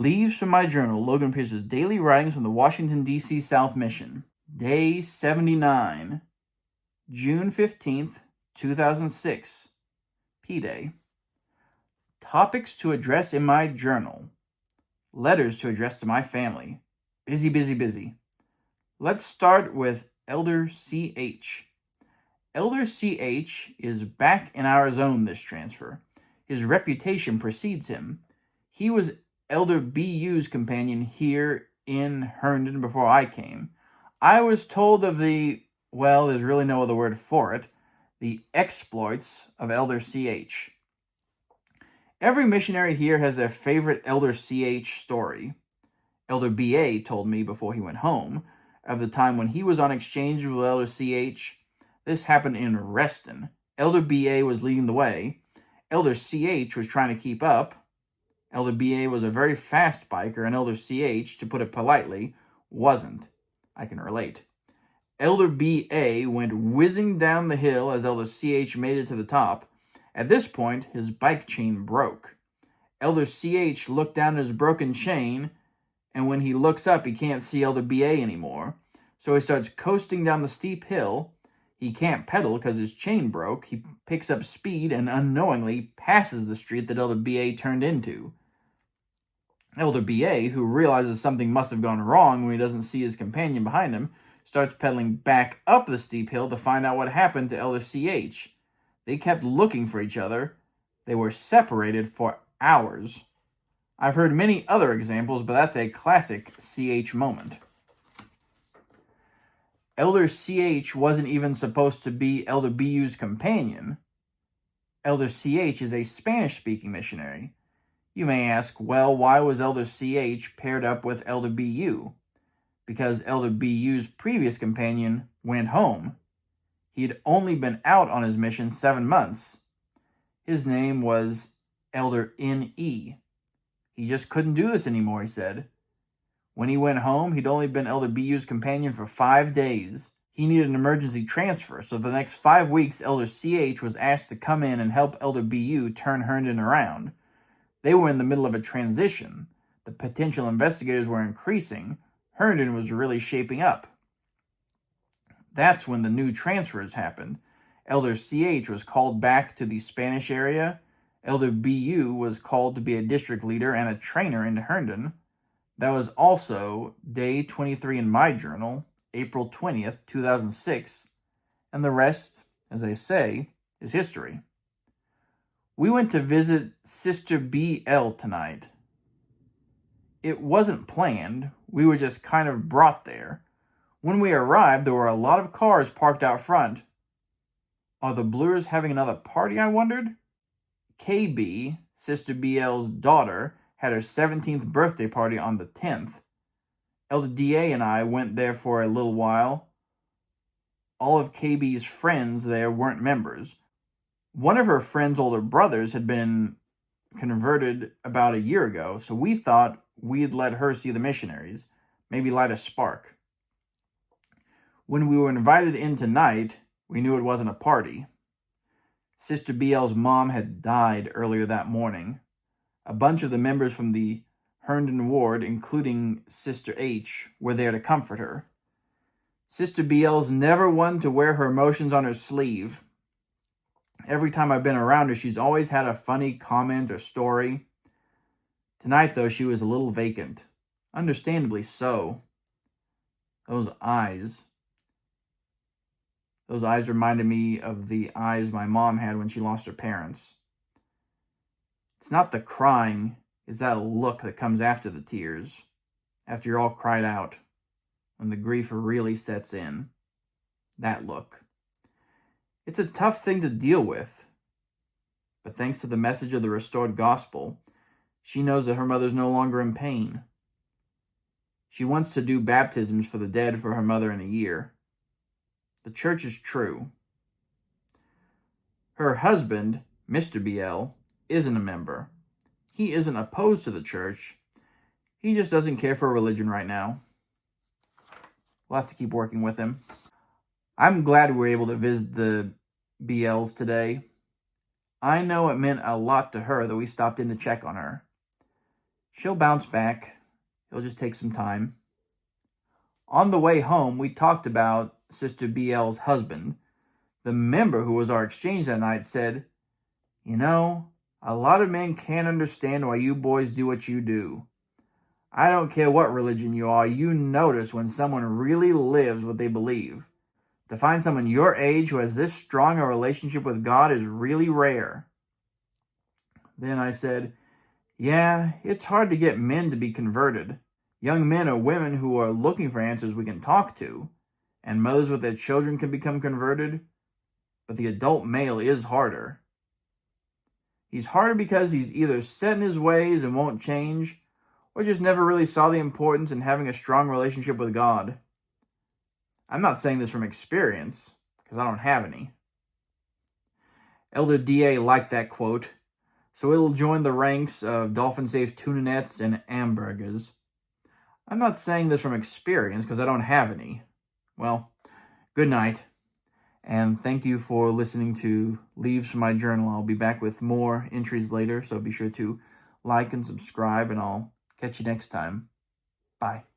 Leaves from my journal, Logan Pierce's daily writings from the Washington, D.C. South Mission. Day 79, June 15th, 2006. P-Day. Topics to address in my journal. Letters to address to my family. Busy, busy, busy. Let's start with Elder C.H. Elder C.H. is back in our zone this transfer. His reputation precedes him. He was Elder B.U.'s companion here in Herndon before I came. I was told of there's really no other word for it, the exploits of Elder C.H. Every missionary here has their favorite Elder C.H. story. Elder B.A. told me before he went home of the time when he was on exchange with Elder C.H. This happened in Reston. Elder B.A. was leading the way. Elder C.H. was trying to keep up. Elder B.A. was a very fast biker, and Elder C.H., to put it politely, wasn't. I can relate. Elder B.A. went whizzing down the hill as Elder C.H. made it to the top. At this point, his bike chain broke. Elder C.H. looked down at his broken chain, and when he looks up, he can't see Elder B.A. anymore. So he starts coasting down the steep hill. He can't pedal because his chain broke. He picks up speed and unknowingly passes the street that Elder B.A. turned into. Elder B.A., who realizes something must have gone wrong when he doesn't see his companion behind him, starts pedaling back up the steep hill to find out what happened to Elder C.H. They kept looking for each other. They were separated for hours. I've heard many other examples, but that's a classic C.H. moment. Elder C.H. wasn't even supposed to be Elder B.U.'s companion. Elder C.H. is a Spanish-speaking missionary. You may ask, well, why was Elder C.H. paired up with Elder B.U.? Because Elder B.U.'s previous companion went home. He'd only been out on his mission 7 months. His name was Elder N.E. He just couldn't do this anymore, he said. When he went home, he'd only been Elder B.U.'s companion for 5 days. He needed an emergency transfer, so for the next 5 weeks, Elder C.H. was asked to come in and help Elder B.U. turn Herndon around. They were in the middle of a transition. The potential investigators were increasing. Herndon was really shaping up. That's when the new transfers happened. Elder C.H. was called back to the Spanish area. Elder B.U. was called to be a district leader and a trainer in Herndon. That was also day 23 in my journal, April 20th, 2006. And the rest, as I say, is history. We went to visit Sister B.L. tonight. It wasn't planned. We were just kind of brought there. When we arrived, there were a lot of cars parked out front. Are the Blurs having another party, I wondered? KB, Sister B.L.'s daughter, had her 17th birthday party on the 10th. Elder D.A. and I went there for a little while. All of KB's friends there weren't members. One of her friend's older brothers had been converted about a year ago, so we thought we'd let her see the missionaries, maybe light a spark. When we were invited in tonight, we knew it wasn't a party. Sister B.L.'s mom had died earlier that morning. A bunch of the members from the Herndon ward, including Sister H., were there to comfort her. Sister B.L.'s never one to wear her emotions on her sleeve. Every time I've been around her, she's always had a funny comment or story. Tonight, though, she was a little vacant. Understandably so. Those eyes reminded me of the eyes my mom had when she lost her parents. It's not the crying, it's that look that comes after the tears, after you're all cried out, when the grief really sets in. That look. It's a tough thing to deal with, but thanks to the message of the restored gospel, she knows that her mother's no longer in pain. She wants to do baptisms for the dead for her mother in a year. The church is true. Her husband, Mr. B.L., isn't a member. He isn't opposed to the church. He just doesn't care for religion right now. We'll have to keep working with him. I'm glad we were able to visit the BLs today. I know it meant a lot to her that we stopped in to check on her. She'll bounce back. It'll just take some time. On the way home, we talked about Sister BL's husband. The member who was our exchange that night said, "You know, a lot of men can't understand why you boys do what you do. I don't care what religion you are, you notice when someone really lives what they believe. To find someone your age who has this strong a relationship with God is really rare." Then I said, "Yeah, it's hard to get men to be converted. Young men or women who are looking for answers we can talk to, and mothers with their children can become converted, but the adult male is harder. He's harder because he's either set in his ways and won't change, or just never really saw the importance in having a strong relationship with God. I'm not saying this from experience, because I don't have any." Elder DA liked that quote, so it'll join the ranks of dolphin-safe tuna nets and hamburgers. I'm not saying this from experience, because I don't have any. Well, good night, and thank you for listening to Leaves from My Journal. I'll be back with more entries later, so be sure to like and subscribe, and I'll catch you next time. Bye.